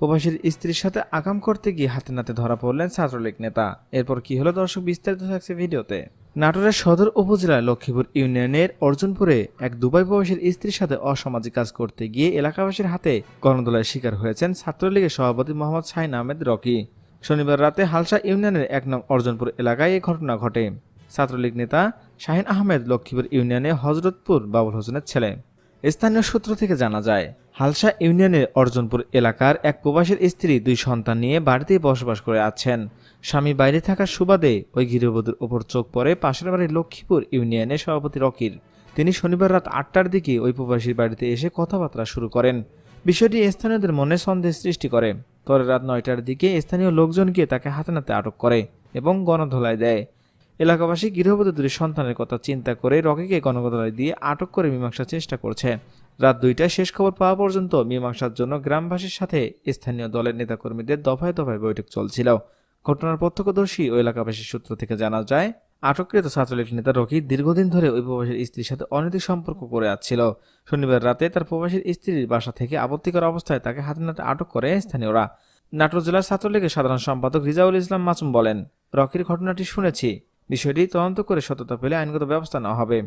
প্রবাসীর স্ত্রীর সাথে আকাম করতে গিয়ে হাতে নাতে ধরা পড়লেন ছাত্রলীগ নেতা। এরপর কি হলো দর্শক, বিস্তারিত থাকছে ভিডিওতে। নাটোরের সদর উপজেলার লক্ষ্মীপুর ইউনিয়নের অর্জুনপুরে এক দুবাই প্রবাসীর স্ত্রীর সাথে অসামাজিক কাজ করতে গিয়ে এলাকাবাসীর হাতে গণধোলার শিকার হয়েছেন ছাত্রলীগের সভাপতি মোহাম্মদ শাহিন আহমেদ রকি। শনিবার রাতে হালসা ইউনিয়নের ১ নং অর্জুনপুর এলাকায় এই ঘটনা ঘটে। ছাত্রলীগ নেতা শাহিন আহমেদ লক্ষ্মীপুর ইউনিয়নে হজরতপুর বাবুল হোসেনের ছেলে। স্থানীয় সূত্র থেকে জানা যায়, হালসা ইউনিয়নের অর্জুনপুর এলাকার এক প্রবাসীর স্ত্রী 2 সন্তান নিয়ে বাড়িতেই বসবাস করে আছেন। স্বামী বাইরে থাকার সুবাদে ওই গৃহবধূর ওপর চোখ পড়ে পাশের বাড়ির লক্ষ্মীপুর ইউনিয়নের সভাপতি রকির। তিনি শনিবার রাত 8টার দিকে ওই প্রবাসীর বাড়িতে এসে কথাবার্তা শুরু করেন। বিষয়টি স্থানীয়দের মনে সন্দেহ সৃষ্টি করে। পরে রাত 9টার দিকে স্থানীয় লোকজন গিয়ে তাকে হাতে নাতে আটক করে এবং গণধোলায় দেয়। এলাকাবাসী গৃহবধূ 2 সন্তানের কথা চিন্তা করে রকিকে গণধোলায় দিয়ে আটক করে মীমাংসার চেষ্টা করছে। রাত 2টায় শেষ খবর পাওয়া পর্যন্ত মীমাংসার জন্য গ্রামবাসীর সাথে স্থানীয় দলের নেতাকর্মীদের দফায় দফায় বৈঠক চলছিল। ঘটনার প্রত্যক্ষদর্শী ও এলাকাবাসীর সূত্র থেকে জানা যায়, আটককৃত ছাত্রলীগ নেতা রকি দীর্ঘদিন ধরে ওই প্রবাসীর স্ত্রীর সাথে অনৈতিক সম্পর্ক করে আসছিল। শনিবার রাতে তার প্রবাসীর স্ত্রীর বাসা থেকে আপত্তিকর অবস্থায় তাকে হাতে নাতে আটক করে স্থানীয়রা। নাটোর জেলার ছাত্রলীগের সাধারণ সম্পাদক রিজাউল ইসলাম মাসুম বলেন, রকির ঘটনাটি শুনেছি, বিষয়টি তদন্ত করে সত্যতা পেলে আইনগত ব্যবস্থা নেওয়া হবে।